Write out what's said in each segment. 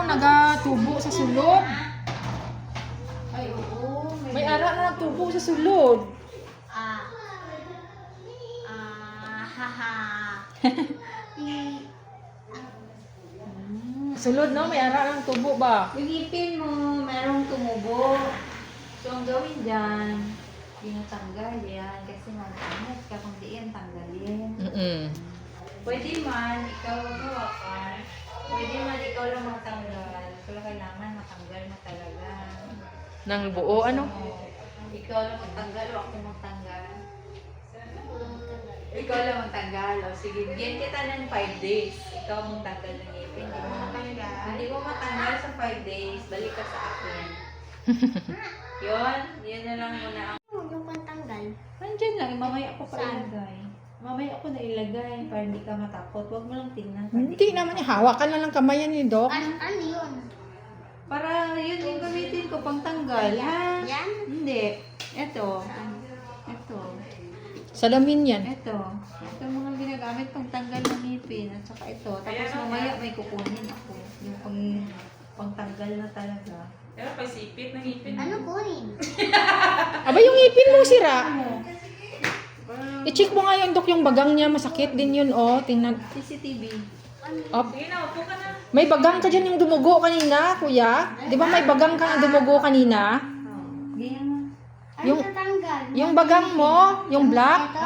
nagatubo sa sulod. Ay, oo. May ara na nagtubo sa sulod. Haha. Sulod, no? May ara na tubo ba? Yung ngipin mo, merong tumubo. So, ang gawin dyan, tinatanggal yan. Kasi malamit ka kung di yan tanggalin. Pwede man, ikaw magawakan. Pwede man, ikaw lang matanggal. Pero kailangan matanggal mo talaga. Nang buo, ano? Ikaw lang magtanggal o ako magtanggal? Ikaw lang magtanggal. O sige, bigyan kita ng 5 days. Ikaw magtanggal ng ngipin. Hindi mo matanggal. Hindi mo matanggal sa 5 days. Balik ka sa akin. Yun na lang muna ang... Yung pantanggal. Nandyan lang, mamaya ako pa ilagay. Mamaya ako na ilagay para hindi ka matakot. Huwag mo lang tingnan. Hindi naman, hawakan na lang kamay yan ni Doc. Ano yun? Para yun yung gamitin ko pang tanggal, ha? Yan? Hindi. Ito. Salamin yan. Ito mga ginagamit pang tanggal ng ngipin at saka ito. Tapos mamaya may kukunin ako. Yung pang tanggal na talaga. Pero pasipit ng ipin. Ano kunin? Aba, yung ngipin mo sira. I-check mo nga yung Doc, yung bagang niya. Masakit din yun, oh. Tingnan. CCTV. Up. Sige na, upo ka na. May bagang ka dyan yung dumugo kanina, kuya. Di ba may bagang ka na dumugo kanina? Ganyan mo. Ano Yung- tatanggal? Yung bagang mo, yung black, Ito?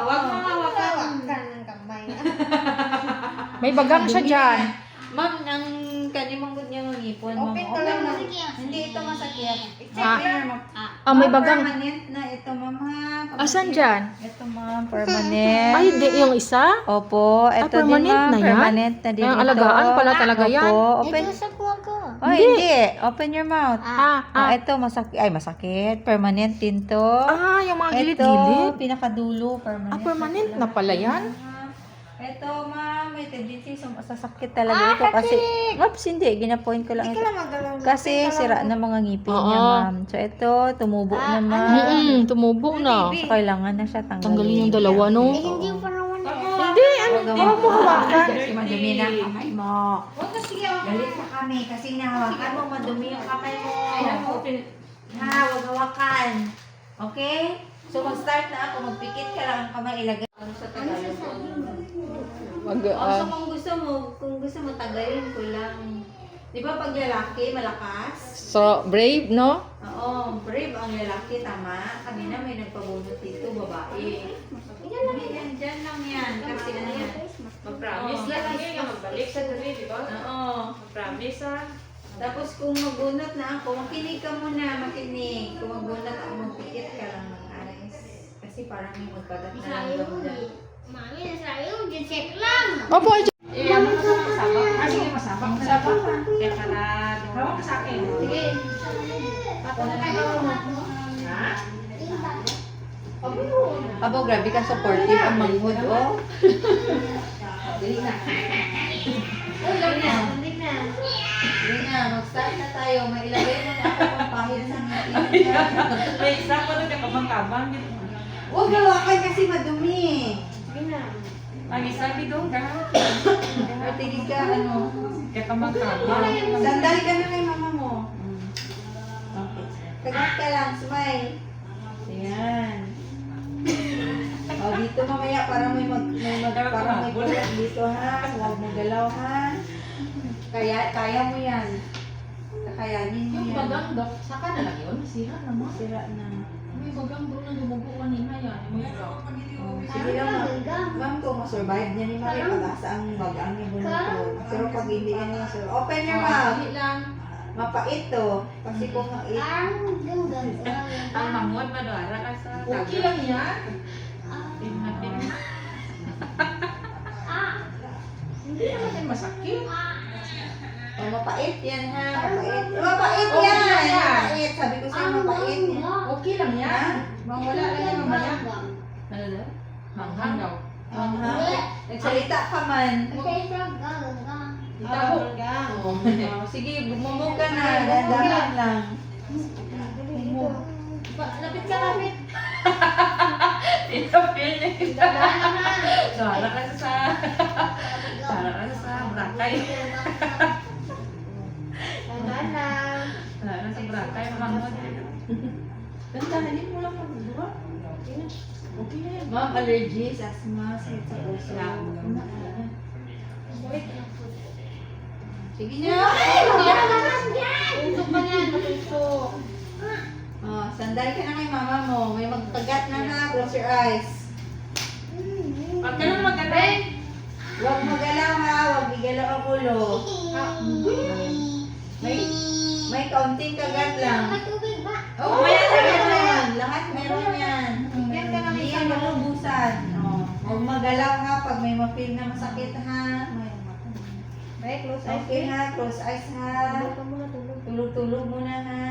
Wag mo hawakan. Hawakan ng kamay. may bagang siya dyan. Ma'am, ang kanimang niya ng ngipon. Ma'am. Open ko lang masakit. Hindi ito masakit. Ah. Check Ah, may bagang. Permanent na ito, ma'am, ha? Asan dyan? Ito, ma'am. Permanent. Ay, di, yung isa? Opo, ito din, permanent ma'am. na yan? Permanent na din Ay, ito. alagaan pala talaga yan. Opo, open. Ito sa kuha ko. Oh, hindi. Open your mouth. Ah. Ito, masakit. Ay, masakit. Permanent din to. Ah, yung mga Ito, gilid-gilid. pinakadulo. Permanent. Ah, permanent na pala yan? Ito, ma'am. May tendency sasakit talaga ito. Kasi, oops, hindi. Ginapoint ko lang ito. Kasi sira na mga ngipin niya, Oo. ma'am. So, ito, tumubo na, ma'am. Tumubo na. So, kailangan na siya tanggalin. Tanggalin yung dalawa, no? Eh, hindi pa naman. Hindi, ano? Huwag mo hawakan. Kasi madumi na ang kamay mo. Galit na kami kasi nahawakan mo, madumi yung kamay mo. Ha, huwag hawakan. Okay? So, mag-start na ako. Magpikit ka lang ang kamay. Ilagay ano sa Tagalog. So, kung gusto mo, tagalin ko lang. Di ba pag lalaki, malakas? So, brave, no? Oo, brave ang lalaki, tama. Kanina may nagpabunot dito, babae. Yan, dyan lang yan. Kasi ano yan? Mag-promise lang niya nga magbalik sa gabi, di ba? Oo. Mag-promise ha. Tapos kung magbunot na ako, makinig ka muna, makinig. Kung magbunot ako, magpikit ka lang ng ayos. Kasi parang may magkagat na lang daw dyan. Mami, nasayo. Check lang. Opo, Ano ka sa masabak? Ah, sige, masabak. Masabak ka. Kaya ka na, hawak ka sa akin. Sige. Ako na lang. Ha? Abo, grabe ka supportive ang manghod, oh. Dali na. Dali na, mag-start na tayo. May ilagay mo na ako pang pahit sa ngipin. May isa pa rin kabang-kabang. Huwag hawakan kasi madumi. Ang isa bidong ka. Or tigil ka, ano. Kaya kabang-kabang. Sandali ka na kay mama mo. Okay. Kagat ka lang, smile. Ayan. O, dito mamaya para may kulat dito, ha. Huwag mo galaw, ha. Kaya mo yan. Kakayanin mo yung yan. bagang, Doc, saka na lang yun. Sira naman. Sira na. May bagang doon na dumugo kanina yan. May Oh, sige lang, ma'am, kung masurvive niya ni Maria, pag-asa ang bagang ni Bunotod. Pero pag hindi yan masurvive, open your mouth. lang. Mapait to. Kasi kung Ang ganda. Ang manghod, madwara ka sa Okay lang yan. Hindi naman yan masakit. oh, mapait yan, ha. Mapait. Mapait yan. Mapait. Sabi ko sa'yo, mapait yan. Okay lang yan. Mawala lang yan mamaya. Ano daw? Manghang daw. Ha? Nagsalita ka man. Itabo. Oh, sige, bumubog ka na. Dandahan lang. Lapit ka, lapit. Ito, feeling. Dwara ka sa Brakay. Ma'am, allergies, asthma, sakit sa puso. Sige na. Usok pa niyan, matusok. Oh, sandal ka na kay mama mo. May magkagat na ha. Close your eyes. Huwag ka lang magaling. Huwag magalaw ha. Huwag igalaw ang ulo. May kaunting kagat lang. May tubig ba? Oh, meron. Lahat meron yan. Hindi yan malubusan. Oh. Huwag magalaw ha pag may ma-feel na masakit ha. May close eyes. Okay ha. Close eyes ha. Tulog ka muna, tulog. Tulog-tulog muna ha.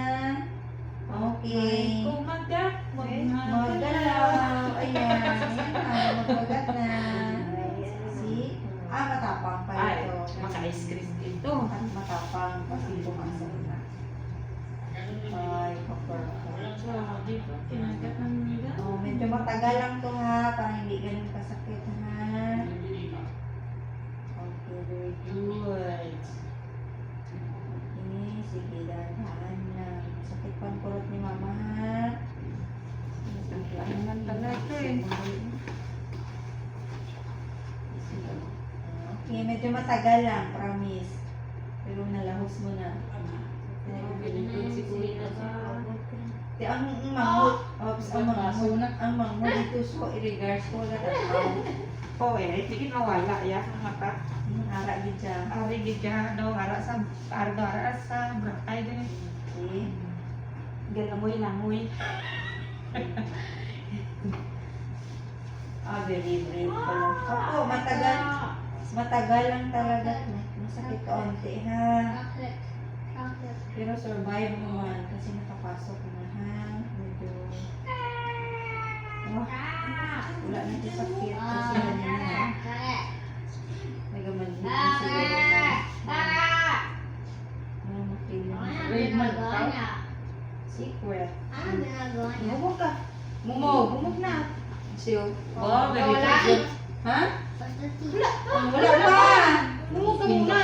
Okay. Kumagat. Magalaw. Ayan. Ayan na. Magkagat na. See? Matapang pa Ay, ito. maka-ice cream dito. At matapang kasi bumasa na. Ay, pa-perfect. Dito, kinagat ng nila. Oh, medyo matagal lang to ha, para hindi ganun kasakit ha. Okay, very good. Okay, sige, dahan lang. Sakit pa ang kurot ni mama ha. Ang talaga eh. Okay, medyo matagal lang, promise. Pero nalahos mo na. Di ang manghod, ang manghod dito so i-regards ko wala na Oo eh, sige mawala ya ang mata. ara gid siya. Ari gid ka daw ara sa brakay din. Okay. Galamoy-lamoy. Very brave pala. Opo, matagal lang talaga. Masakit kaunti ha. Chocolate. Chocolate. Pero survive naman kasi nakapasok na ha. Medyo, wala na siya sakit kasi ganyan na. Nagaman dito siguro na. Mapili na. Red man ka? Secret. Ano ginagawa niya? Bumog ka. Bumog na. Siyo. Oh, very good. Ha? Basta tea. Wala pa. Bumog ka muna.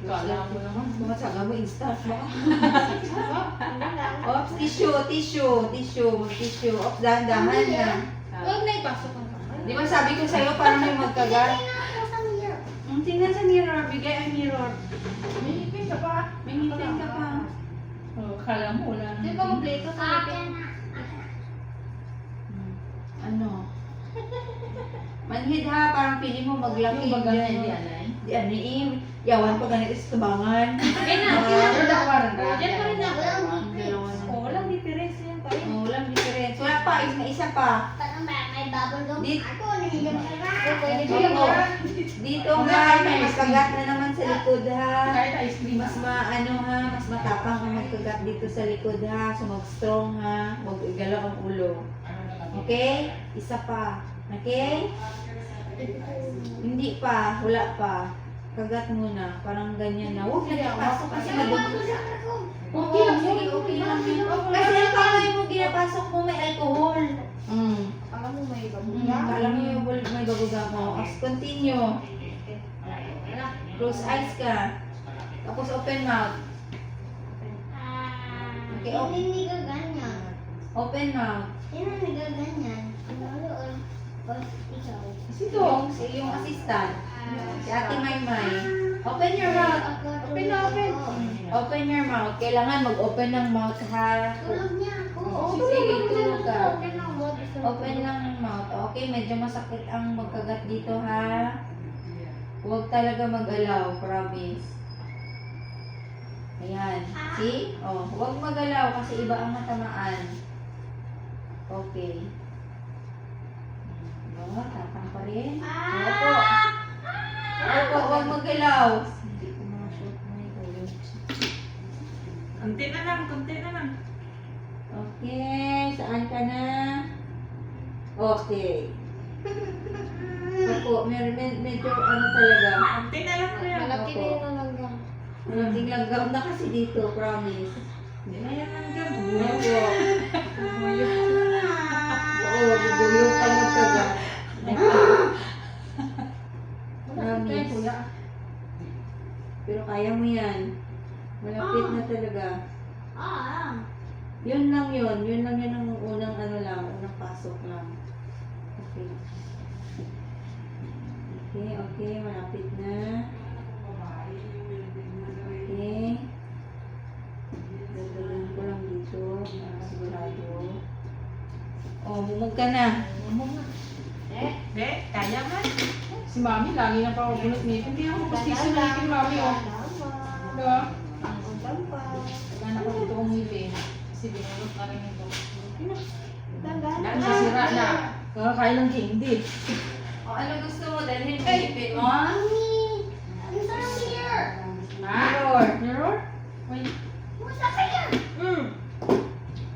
Kala mo naman. Bumatsaga mo instant mo. Ano lang? Ops, tissue. Mag-tissue. Ops, dahan-dahan na. Huwag na ipasok ang kamay. Di ba sabi ko sa'yo para may magkagat? Tingnan ako sa mirror. Tingnan sa mirror. Bigay ang mirror. May ngipin ka pa. May ngipin ka pa. Oh, kala mo wala na. Di ba kompleto sa akin? Ano? Manhid ha, parang pili mo maglaki. Yung baga na hindi alay. Di ano yawan pa ganito sa tubangan. Wala ka rin na. Diyan pa rin ako. Oh, walang difference yan pa rin. Walang difference. Wala pa, isa pa. Parang may bubble gum. Dito. Ako, nandiyan ka na. Pwede Dito. din yan. Dito ha, may magkagat na naman sa likod ha. Kahit ice cream. Mas mas matapang ang magkagat dito sa likod ha. So mag-strong ha. Huwag igalaw ang ulo. Okay? Isa pa. Okay? Hindi pa. Wala pa. Kagat muna. Parang ganyan na. Huwag na pasok kasi madumi. Okay lang. Sige, okay lang. Kasi ang kamay mo ginapasok mo may alcohol. Alam mo may Kala mo yung may babuga mo. As continue. Close eyes ka. Tapos open mouth. Okay, Hindi nagaganyan. Open mouth. Sino nagaganyan? O ikaw? Si yung assistant. Si Ate Maymay. Open your mouth. Open na, open. Open your mouth. Kailangan mag-open ng mouth ha. Tulog niya ako. Sige, tulog ka. Open na ako. Open lang ng mouth. Okay, medyo masakit ang magkagat dito ha. Huwag talaga mag-alaw, promise. Ayan. See? Oh, huwag mag-alaw kasi iba ang matamaan. Okay. Oh, tapang pa rin. Opo. Opo, huwag mag-alaw. Hindi ko ma-shoot mo yung Kunti na lang. Okay, saan ka na? Okay. Opo, medyo ano talaga. Kunti na lang kuya. Malaki na yung nalanggang. Malaking langgam na kasi dito, promise. Hindi na yan nandiyan. Opo. Oo, bubuyog ka magkagat. Promise. Pero kaya mo yan. Malapit na talaga. Yun lang yun. Yun lang yun ang unang ano lang, unang pasok lang. Okay. Okay, okay. Malapit na. Okay. Dagdagan ko lang dito. Para sigurado. Oh, bumog ka na. De, kaya man. Si Mami, lagi na pa mabunot ngipin. Hindi ako gustiso na ngipin, Mami, oh. Diba? Kaya ko dito kong ngipin. Kasi binunot na rin ito. Nasisira na. Kakakain ng candy. O, ano gusto mo? Dalhin mo ipin mo? Ha? Mirror. Mirror? Wait.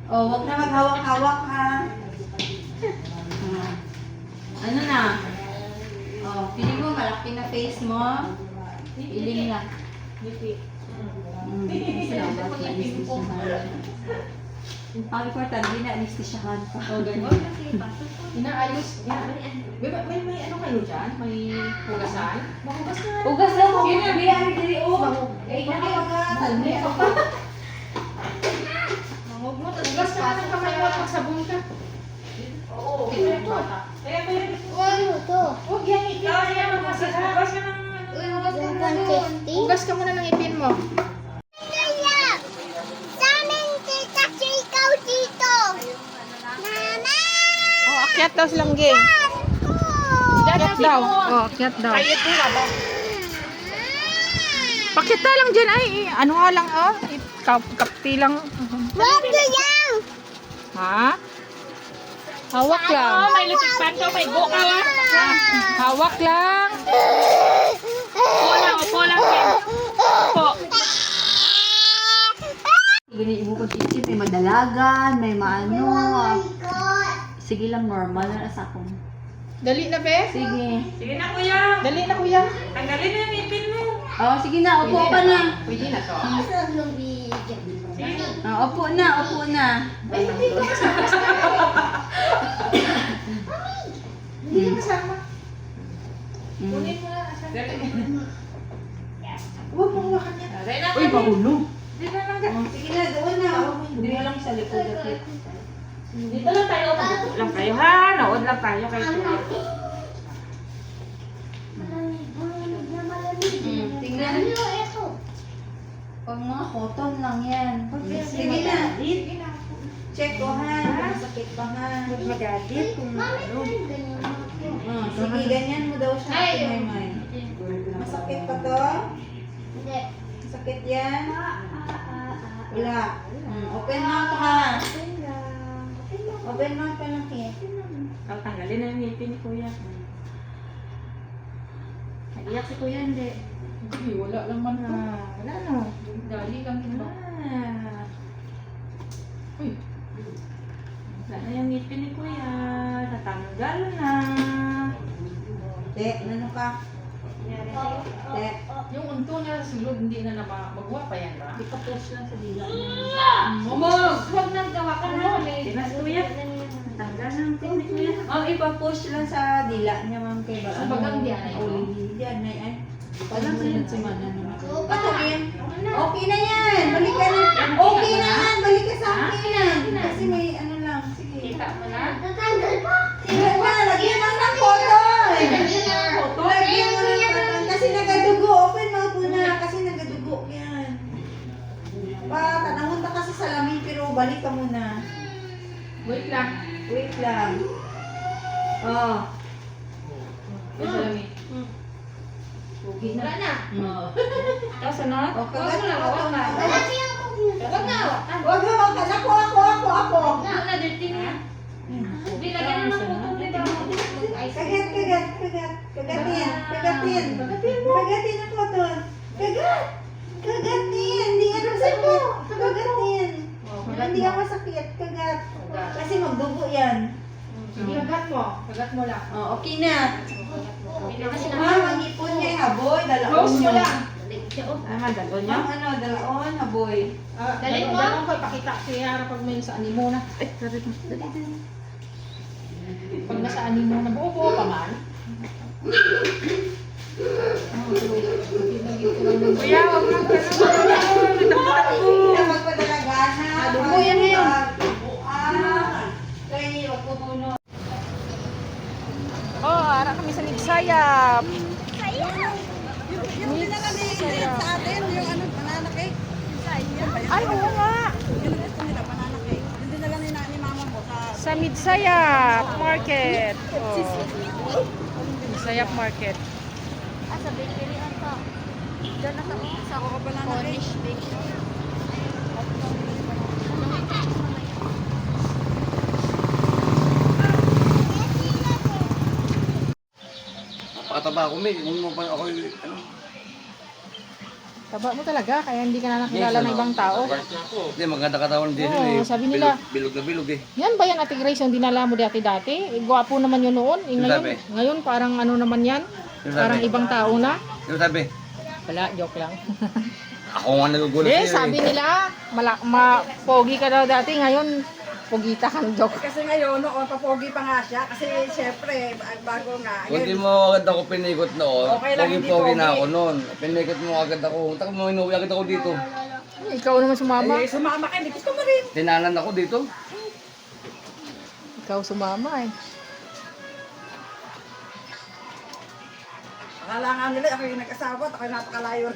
Oh, wag na maghawak-hawak ha. Ano na? Oh, feeling mo malaki na face mo? Feeling lang. Salamat na anesthesiahan. Ang importante na anesthesiahan pa. Oh, ganyan. Inaayos niya. May ano kayo dyan? May hugasan? Mahugas na. Ugas lang mo. Biyari diri o. Eh, nakapagatan. Mahug mo. Hugas ka na ng kamay mo at magsabon ka. Oo. Okay, bata. Ano to? Huwag yan ipin. Hugas ka muna ng ipin mo. Oh, akyat daw silang game. Akyat daw. Oh, akyat daw. Pakita lang dyan. Ay, ano nga lang, oh. Kapti lang. Ha? Hawak lang. May lipik pan ka, may go ka wa. Hawak lang. Upo lang, Ken. Upo. Ganyan ibo ko chichip, may madalagan, may maano. Sige lang, normal na sa akong. Dali na, be. Sige. Sige na, kuya. Dali na, kuya. Tanggalin mo yung ipin mo. Oh, sige na, upo ka na. Pwede na to. Upo na, upo na. Hindi kasama. Mm. Kunin mo na. Asan? Dali. Huwag mo hawakan yan. Dali na. Uy, mahulog. Dito lang ka. Sige na, doon na. Hindi lang sa likod. Dito lang tayo. Upo lang tayo ha. Nood lang tayo kay kuya. Tingnan. Pag mga cotton lang yan. Sige na. Check ko ha. Masakit ba ha? Magadit. Sige, ganyan mo daw siya. May. Masakit pa to? Masakit yan? Wala. Open mouth ha. Open mouth ka lang kaya. Tanggalin na yung ngipin ni kuya. Naiyak si kuya, hindi. Hindi, wala lang man na. Wala na. Dali lang yun ba? Uy. Wala na yung ngipin ni kuya. Tatanggal na. Te, ano ka? Te. Yung unto niya sa sulod, hindi na magwa pa yan ba? Di ka push lang sa dila niya. Momog! Huwag nang gawa ka na. Tinas kuya. Tanggal na yung ngipin ni kuya. Ipa-push lang sa dila niya, ma'am. Kay ba? Sa bagang diyan ay ito? Diyan na yan. Parang sunod si Mana naman. Patuloy. Okay na yan. Balik ka na. Okay na yan. Balik ka sa akin. Kasi may ano lang. Sige. Kita mo na. Sige pa. Lagyan mo ng cotton. Lagyan mo ng cotton. Kasi nagadugo. Open mouth mo na. Kasi nagadugo yan. Tanahon ka kasi sa lamin pero balik ka muna. Wait lang. Wait lang. Oh. Yung salamin. Huwag na. Oo. Tapos sunod. O, kagat mo. Huwag na. Huwag mo. Ako. Wala, dirty na. Hindi, lagyan na ng putong dito. Kagatin ang cotton. Kagatin. Hindi ka masakit. Kagatin. Hindi ka masakit. Kagat. Kasi magdugo yan. Sige, kagat mo. Kagat mo lang. Oh, okay na. Kasi Ma'am, ang ipon niya ay haboy. Dalaon Close mo niyo. lang. dalo niya. Ma'am, dalaon, haboy. Dalhin mo. Dalhin ko. Ipakita ko Yara pag may sa animo na. Ay, sorry. Dali. Pag nasa animo na, buo-buo pa man. Kuya, wag lang ka na. Hindi na magpadalagana. Dugo yan ngayon. Kaya huwag po puno. Sayap. Yung dinala ni Sayap sa atin, yung ano, banana cake. Ay, oo nga. Yung gusto nila, banana cake. Yung dinala ni mama mo sa... Sa Midsayap Market. Oh. Midsayap Market. Ah, sa bakery ata. Doon na sa Cornish Bakery. Napakataba ako, May. Kung mo pa ako, ano? Taba mo talaga, kaya hindi ka na nakilala ng ibang tao. Hindi, maganda katawan din Oo, eh. sabi nila. Bilog na bilog eh. Yan ba yan, Ate Grace, yung dinala mo dati-dati? Eh, gwapo naman yun noon. Eh, Sino ngayon, sabi? ngayon, parang ano naman yan? Sino Parang sabi? ibang tao na. Ano sabi? Wala, joke lang. Ako nga nagugulat Hindi, sa'yo sabi nila, pogi ka daw dati, ngayon, pogita kang joke. Kasi ngayon, noon, papogi pa nga siya. Kasi syempre, bago nga. Kung di mo agad ako pinikot noon, Okay lang, hindi pogi-pogi pogi. na ako noon. Pinikot mo agad ako. Taka mo, inuwi agad ako dito. Ikaw naman sumama. Eh, sumama ka, hindi gusto mo rin. Tinanan ako dito. Ikaw sumama eh. Akala nga nila, ako yung nag-asawa, at ako yung napakalayo.